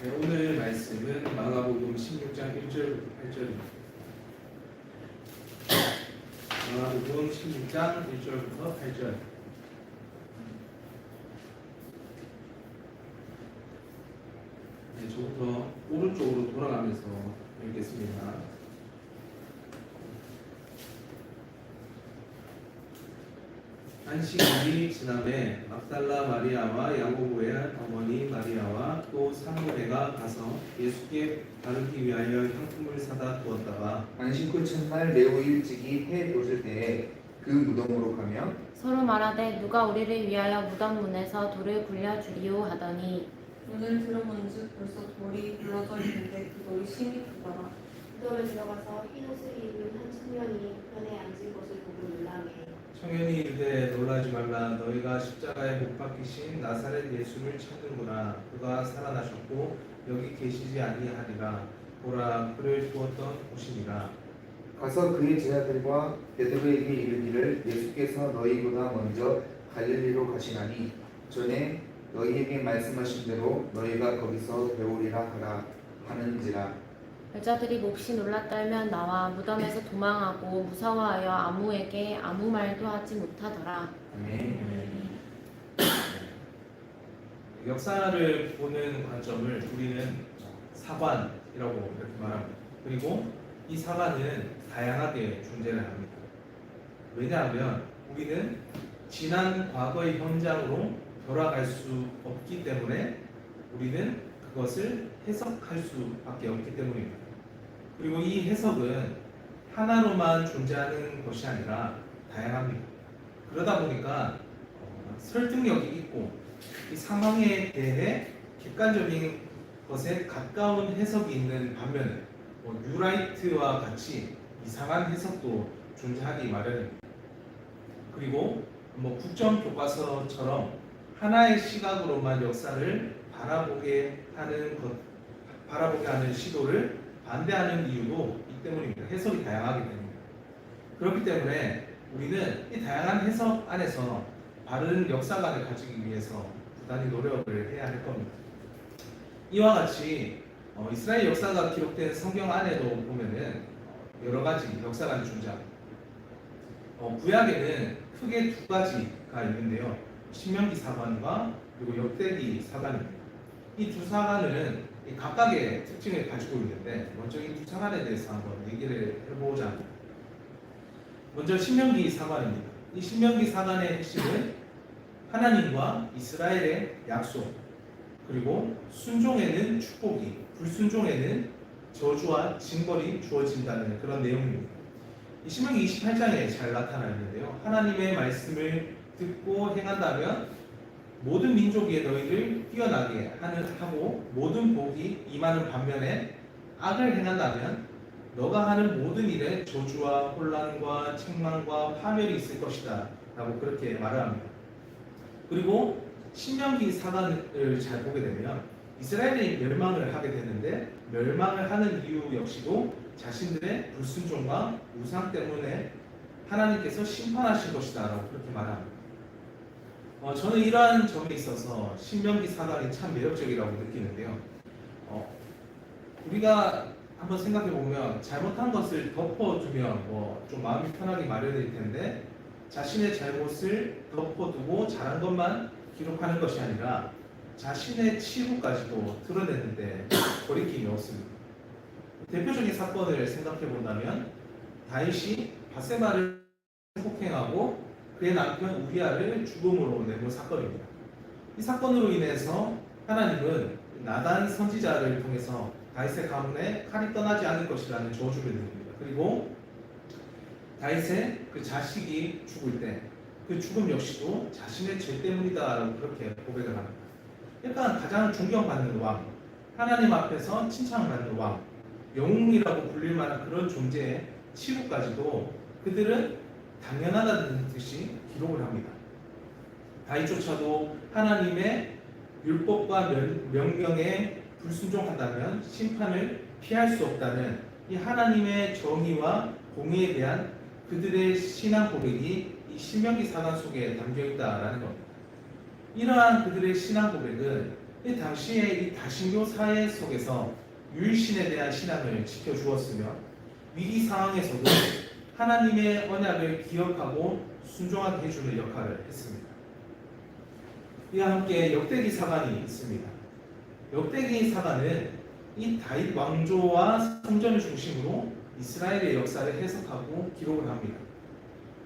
네, 오늘 말씀은 마가복음 16장 1절부터 8절입니다. 마가복음 16장 1절부터 8절. 네, 저부터 오른쪽으로 돌아가면서 읽겠습니다. 안식일이 지남에 막달라 마리아와 야고보의 어머니 마리아와 또 살로메가 가서 예수께 바르기 위하여 향품을 사다 두었다가 안식 후 첫날 매우 일찍이 해 돋을 때에 그 무덤으로 가며 서로 말하되 누가 우리를 위하여 무덤 문에서 돌을 굴려 주리오 하더니 오늘 들어본즉 벌써 돌이 굴러져 있는데 그 돌이 심히 크더라. 무덤에 들어가서 흰 옷을 입은 한 청년이 편에 앉은 것을 보고 놀라매 청년이 이르되 놀라지 말라. 너희가 십자가에 못 박히신 나사렛 예수를 찾는구나. 그가 살아나셨고 여기 계시지 아니하리라. 보라, 그를 두었던 곳이니라. 가서 그의 제자들과 베드로에게 이르기를 예수께서 너희보다 먼저 갈릴리로 가시나니 전에 너희에게 말씀하신 대로 너희가 거기서 배우리라 하라 하는지라. 여자들이 몹시 놀라 떨며 나와 무덤에서 도망하고 무서워하여 아무에게 아무 말도 하지 못하더라. 아멘. 역사를 보는 관점을 우리는 사관이라고 이렇게 말합니다. 그리고 이 사관은 다양하게 존재를 합니다. 왜냐하면 우리는 지난 과거의 현장으로 돌아갈 수 없기 때문에 우리는 그것을 해석할 수밖에 없기 때문입니다. 그리고 이 해석은 하나로만 존재하는 것이 아니라 다양합니다. 그러다 보니까 설득력이 있고 이 상황에 대해 객관적인 것에 가까운 해석이 있는 반면에 뉴라이트와 같이 이상한 해석도 존재하기 마련입니다. 그리고 국정교과서처럼 하나의 시각으로만 역사를 바라보게 하는 시도를 반대하는 이유도 이 때문입니다. 해석이 다양하기 때문입니다. 그렇기 때문에 우리는 이 다양한 해석 안에서 바른 역사관을 가지기 위해서 부단히 노력을 해야 할 겁니다. 이와 같이 이스라엘 역사가 기록된 성경 안에도 보면은 여러 가지 역사관이 존재합니다. 구약에는 크게 두 가지가 있는데요. 신명기 사관과 그리고 역대기 사관입니다. 이 두 사관은 각각의 특징을 가지고 있는데 먼저 이 두 사관에 대해서 한번 얘기를 해보자 합니다. 먼저 신명기 사관입니다. 이 신명기 사관의 핵심은 하나님과 이스라엘의 약속, 그리고 순종에는 축복이, 불순종에는 저주와 징벌이 주어진다는 그런 내용입니다. 이 신명기 28장에 잘 나타나 있는데요. 하나님의 말씀을 듣고 행한다면 모든 민족이 너희를 뛰어나게 하고 모든 복이 임하는 반면에 악을 행한다면 너가 하는 모든 일에 저주와 혼란과 책망과 파멸이 있을 것이다 라고 그렇게 말을 합니다. 그리고 신명기 사관을 잘 보게 되면 이스라엘이 멸망을 하게 되는데 멸망을 하는 이유 역시도 자신들의 불순종과 우상 때문에 하나님께서 심판하실 것이다 라고 그렇게 말합니다. 저는 이러한 점에 있어서 신명기 사관이 참 매력적이라고 느끼는데요. 우리가 한번 생각해 보면 잘못한 것을 덮어두면 좀 마음이 편하기 마련일 텐데 자신의 잘못을 덮어두고 잘한 것만 기록하는 것이 아니라 자신의 치부까지도 드러내는데 거리낌이 없습니다. 대표적인 사건을 생각해 본다면 다윗이 밧세바를 폭행하고 그의 남편 우리아를 죽음으로 내몬 사건입니다. 이 사건으로 인해서 하나님은 나단 선지자를 통해서 다윗의 가문에 칼이 떠나지 않을 것이라는 저주를 내립니다. 그리고 다윗의 그 자식이 죽을 때 그 죽음 역시도 자신의 죄 때문이다라고 그렇게 고백을 합니다. 그러니까 가장 존경받는 왕, 하나님 앞에서 칭찬받는 왕, 영웅이라고 불릴 만한 그런 존재의 치부까지도 그들은 당연하다는 듯이 기록을 합니다. 다윗조차도 하나님의 율법과 명령에 불순종한다면 심판을 피할 수 없다는 이 하나님의 정의와 공의에 대한 그들의 신앙 고백이 이 신명기 사관 속에 담겨 있다라는 겁니다. 이러한 그들의 신앙 고백은 이 당시에 이 다신교 사회 속에서 유일신에 대한 신앙을 지켜주었으며 위기 상황에서도 하나님의 언약을 기억하고 순종하게 해주는 역할을 했습니다. 이와 함께 역대기 사관이 있습니다. 역대기 사관은 이 다윗 왕조와 성전을 중심으로 이스라엘의 역사를 해석하고 기록을 합니다.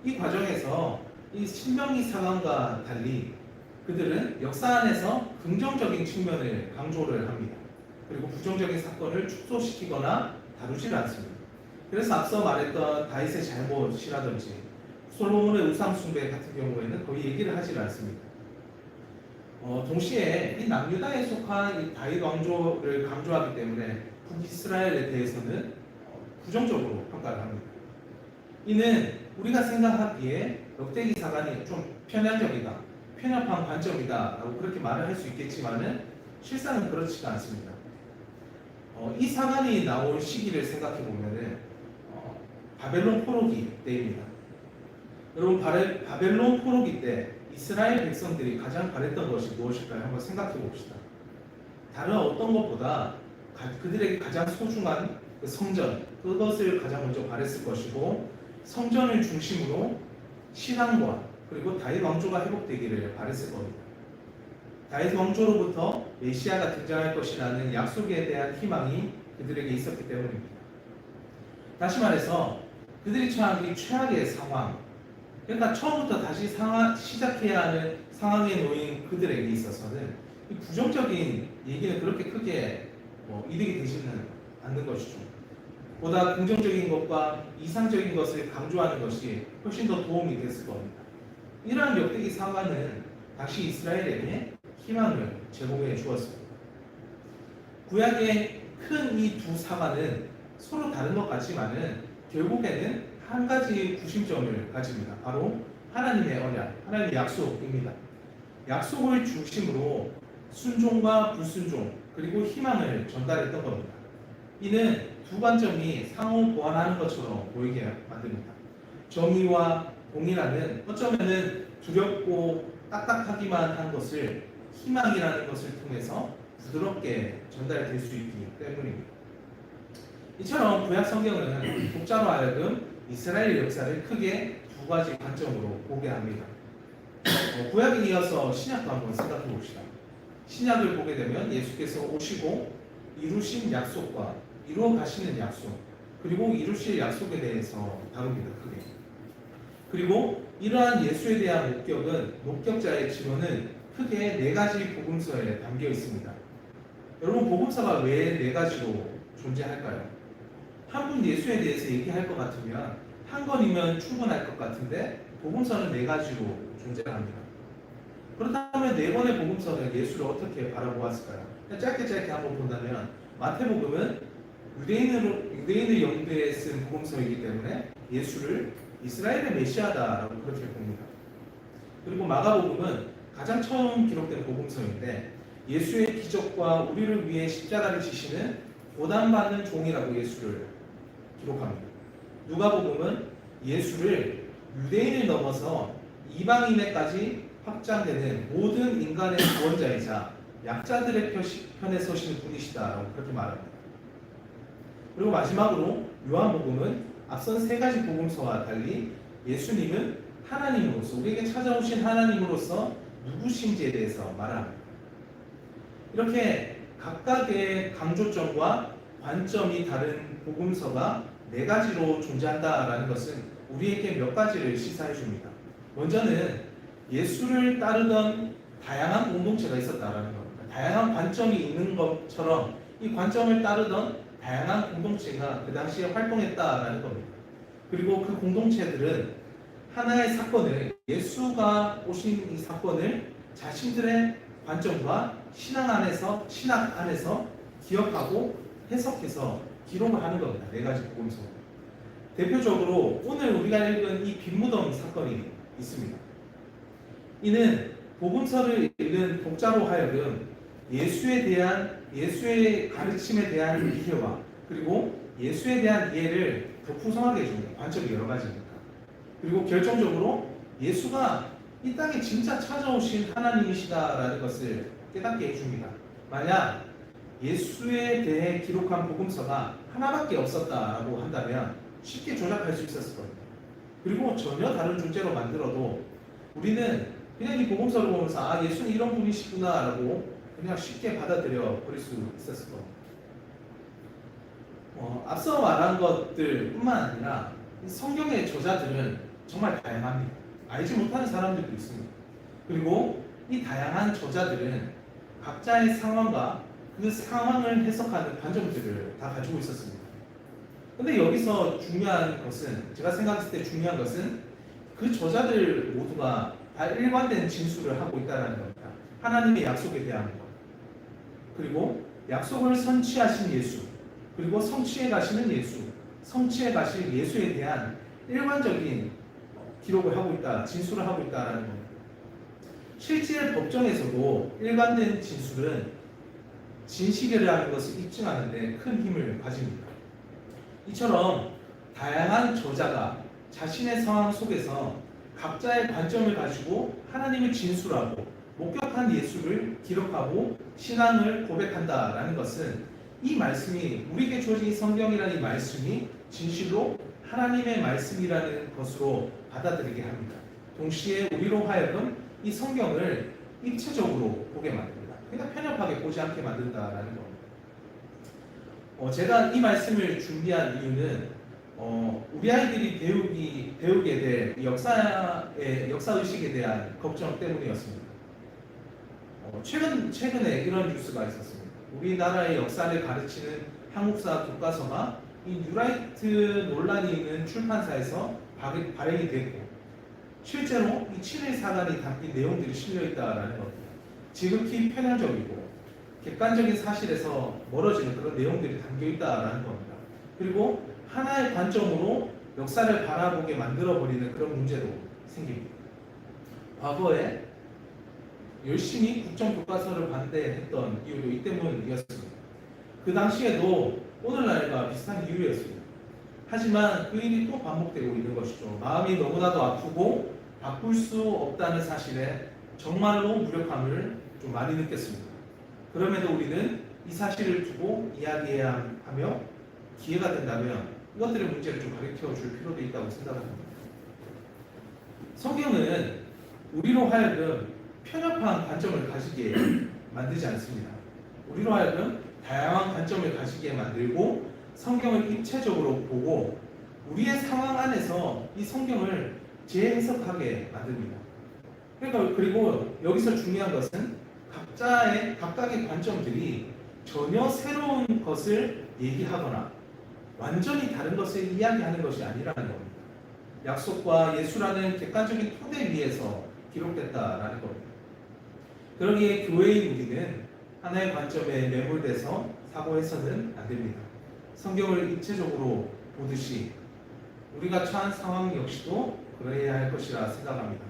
이 과정에서 이 신명기 사관과 달리 그들은 역사 안에서 긍정적인 측면을 강조를 합니다. 그리고 부정적인 사건을 축소시키거나 다루지 않습니다. 그래서 앞서 말했던 다윗의 잘못이라든지 솔로몬의 우상 숭배 같은 경우에는 거의 얘기를 하지 않습니다. 동시에 이 남유다에 속한 이 다윗 왕조를 강조하기 때문에 북이스라엘에 대해서는 부정적으로 평가를 합니다. 이는 우리가 생각하기에 역대기 사관이 좀 편향적이다, 편협한 관점이다 라고 그렇게 말을 할 수 있겠지만은 실상은 그렇지가 않습니다. 이 사관이 나올 시기를 생각해 보면은 바벨론 포로기 때입니다. 여러분 바벨론 포로기 때 이스라엘 백성들이 가장 바랬던 것이 무엇일까요? 한번 생각해 봅시다. 다른 어떤 것보다 그들에게 가장 소중한 그 성전, 그것을 가장 먼저 바랬을 것이고 성전을 중심으로 신앙과 그리고 다윗 왕조가 회복되기를 바랬을 겁니다. 다윗 왕조로부터 메시아가 등장할 것이라는 약속에 대한 희망이 그들에게 있었기 때문입니다. 다시 말해서 그들이 처한 이 최악의 상황, 그러니까 처음부터 다시 시작해야 하는 상황에 놓인 그들에게 있어서는 이 부정적인 얘기는 그렇게 크게 이득이 되지는 않는 것이죠. 보다 긍정적인 것과 이상적인 것을 강조하는 것이 훨씬 더 도움이 됐을 겁니다. 이러한 역대기 사관은 당시 이스라엘에게 희망을 제공해 주었습니다. 구약의 큰 이 두 사관은 서로 다른 것 같지만은 결국에는 한 가지 구심점을 가집니다. 바로 하나님의 언약, 하나님의 약속입니다. 약속을 중심으로 순종과 불순종 그리고 희망을 전달했던 겁니다. 이는 두 관점이 상호 보완하는 것처럼 보이게 만듭니다. 정의와 공의라는 어쩌면은 두렵고 딱딱하기만 한 것을 희망이라는 것을 통해서 부드럽게 전달될 수 있기 때문입니다. 이처럼 구약 성경은 독자로 하여금 이스라엘 역사를 크게 두 가지 관점으로 보게 합니다. 구약에 이어서 신약도 한번 생각해 봅시다. 신약을 보게 되면 예수께서 오시고 이루신 약속과 이루어 가시는 약속, 그리고 이루실 약속에 대해서 다룹니다. 크게. 그리고 이러한 예수에 대한 목격자의 지론은 크게 네 가지 복음서에 담겨 있습니다. 여러분, 복음서가 왜 네 가지로 존재할까요? 한 분 예수에 대해서 얘기할 것 같으면 한 권이면 충분할 것 같은데 복음서는 네 가지로 존재합니다. 그렇다면 네 권의 복음서는 예수를 어떻게 바라보았을까요? 짧게 한번 본다면 마태복음은 유대인을 염두에 쓴 복음서이기 때문에 예수를 이스라엘의 메시아다라고 그렇게 봅니다. 그리고 마가복음은 가장 처음 기록된 복음서인데 예수의 기적과 우리를 위해 십자가를 지시는 고난받는 종이라고 예수를 기록합니다. 누가복음은 예수를 유대인을 넘어서 이방인에까지 확장되는 모든 인간의 구원자이자 약자들의 편에 서시는 분이시다라고 그렇게 말합니다. 그리고 마지막으로 요한복음은 앞선 세 가지 복음서와 달리 예수님은 하나님으로서, 우리에게 찾아오신 하나님으로서 누구신지에 대해서 말합니다. 이렇게 각각의 강조점과 관점이 다른 복음서가 네 가지로 존재한다라는 것은 우리에게 몇 가지를 시사해 줍니다. 먼저는 예수를 따르던 다양한 공동체가 있었다라는 겁니다. 다양한 관점이 있는 것처럼 이 관점을 따르던 다양한 공동체가 그 당시에 활동했다라는 겁니다. 그리고 그 공동체들은 하나의 사건을, 예수가 오신 이 사건을 자신들의 관점과 신학 안에서 기억하고 해석해서 기록을 하는 겁니다. 네 가지 복음서. 대표적으로 오늘 우리가 읽은 이 빈무덤 사건이 있습니다. 이는 복음서를 읽은 독자로 하여금 예수의 가르침에 대한 이해와 그리고 예수에 대한 이해를 더 풍성하게 해줍니다. 관점이 여러 가지니까. 그리고 결정적으로 예수가 이 땅에 진짜 찾아오신 하나님이시다라는 것을 깨닫게 해줍니다. 만약 예수에 대해 기록한 복음서가 하나밖에 없었다라고 한다면 쉽게 조작할 수 있었을 겁니다. 그리고 전혀 다른 존재로 만들어도 우리는 그냥 이 복음서를 보면서 아, 예수는 이런 분이시구나라고 그냥 쉽게 받아들여 버릴 수 있었을 겁니다. 앞서 말한 것들뿐만 아니라 성경의 저자들은 정말 다양합니다. 알지 못하는 사람들도 있습니다. 그리고 이 다양한 저자들은 각자의 상황과 그 상황을 해석하는 관점들을 다 가지고 있었습니다. 근데 여기서 중요한 것은, 제가 생각했을 때 중요한 것은 그 저자들 모두가 다 일관된 진술을 하고 있다는 겁니다. 하나님의 약속에 대한 것, 그리고 약속을 성취하신 예수, 그리고 성취해 가시는 예수, 성취해 가실 예수에 대한 일관적인 기록을 하고 있다, 진술을 하고 있다는 겁니다. 실제 법정에서도 일관된 진술은 진실이라는 것을 입증하는 데 큰 힘을 가집니다. 이처럼 다양한 저자가 자신의 상황 속에서 각자의 관점을 가지고 하나님을 진술하고 목격한 예수를 기록하고 신앙을 고백한다라는 것은 이 말씀이, 우리에게 주어진 이 성경이라는 이 말씀이 진실로 하나님의 말씀이라는 것으로 받아들이게 합니다. 동시에 우리로 하여금 이 성경을 입체적으로 보게 만듭니다. 그러니까 편협하게 보지 않게 만든다라는 겁니다. 제가 이 말씀을 준비한 이유는 우리 아이들이 배우게 될 역사 의식에 대한 걱정 때문이었습니다. 최근에 이런 뉴스가 있었습니다. 우리나라의 역사를 가르치는 한국사 교과서가 이 뉴라이트 논란이 있는 출판사에서 발행이 됐고, 실제로 이 7.1 사단이 담긴 내용들이 실려있다라는 겁니다. 지극히 편향적이고 객관적인 사실에서 멀어지는 그런 내용들이 담겨있다라는 겁니다. 그리고 하나의 관점으로 역사를 바라보게 만들어버리는 그런 문제도 생깁니다. 과거에 열심히 국정교과서를 반대했던 이유도 이 때문이었습니다. 그 당시에도 오늘날과 비슷한 이유였습니다. 하지만 그 일이 또 반복되고 있는 것이죠. 마음이 너무나도 아프고 바꿀 수 없다는 사실에 정말로 무력함을 좀 많이 느꼈습니다. 그럼에도 우리는 이 사실을 두고 이야기해야 하며 기회가 된다면 이것들의 문제를 좀 가르쳐 줄 필요도 있다고 생각합니다. 성경은 우리로 하여금 편협한 관점을 가지게 만들지 않습니다. 우리로 하여금 다양한 관점을 가지게 만들고 성경을 입체적으로 보고 우리의 상황 안에서 이 성경을 재해석하게 만듭니다. 그리고 여기서 중요한 것은 각각의 관점들이 전혀 새로운 것을 얘기하거나 완전히 다른 것을 이야기하는 것이 아니라는 겁니다. 약속과 예수라는 객관적인 토대 위에서 기록됐다라는 겁니다. 그러기에 교회인 우리는 하나의 관점에 매몰돼서 사고해서는 안 됩니다. 성경을 입체적으로 보듯이 우리가 처한 상황 역시도 그러해야 할 것이라 생각합니다.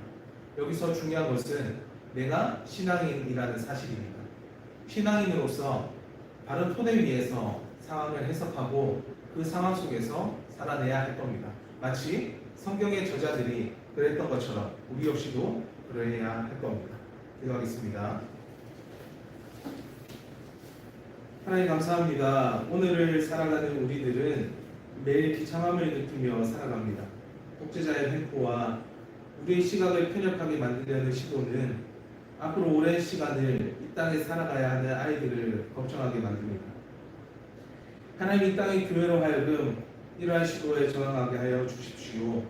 여기서 중요한 것은 내가 신앙인이라는 사실입니다. 신앙인으로서 바른 토대 위에서 상황을 해석하고 그 상황 속에서 살아내야 할 겁니다. 마치 성경의 저자들이 그랬던 것처럼 우리 역시도 그러해야 할 겁니다. 기도하겠습니다. 하나님 감사합니다. 오늘을 살아가는 우리들은 매일 비참함을 느끼며 살아갑니다. 독재자의 횡포와 우리의 시각을 편협하게 만들려는 시도는 앞으로 오랜 시간을 이 땅에 살아가야 하는 아이들을 걱정하게 만듭니다. 하나님, 이 땅의 교회로 하여금 이러한 시도에 저항하게 하여 주십시오.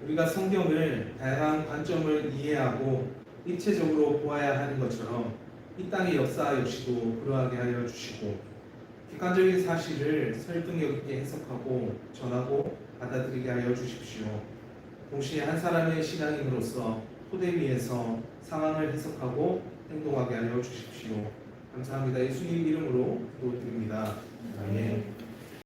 우리가 성경을 다양한 관점을 이해하고 입체적으로 보아야 하는 것처럼 이 땅의 역사 역시도 그러하게 하여 주시고 객관적인 사실을 설득력 있게 해석하고 전하고 받아들이게 하여 주십시오. 동시에 한 사람의 신앙인으로서 토대 위에서 상황을 해석하고 행동하게 하여 주십시오. 감사합니다. 예수님 이름으로 기도드립니다. 아멘.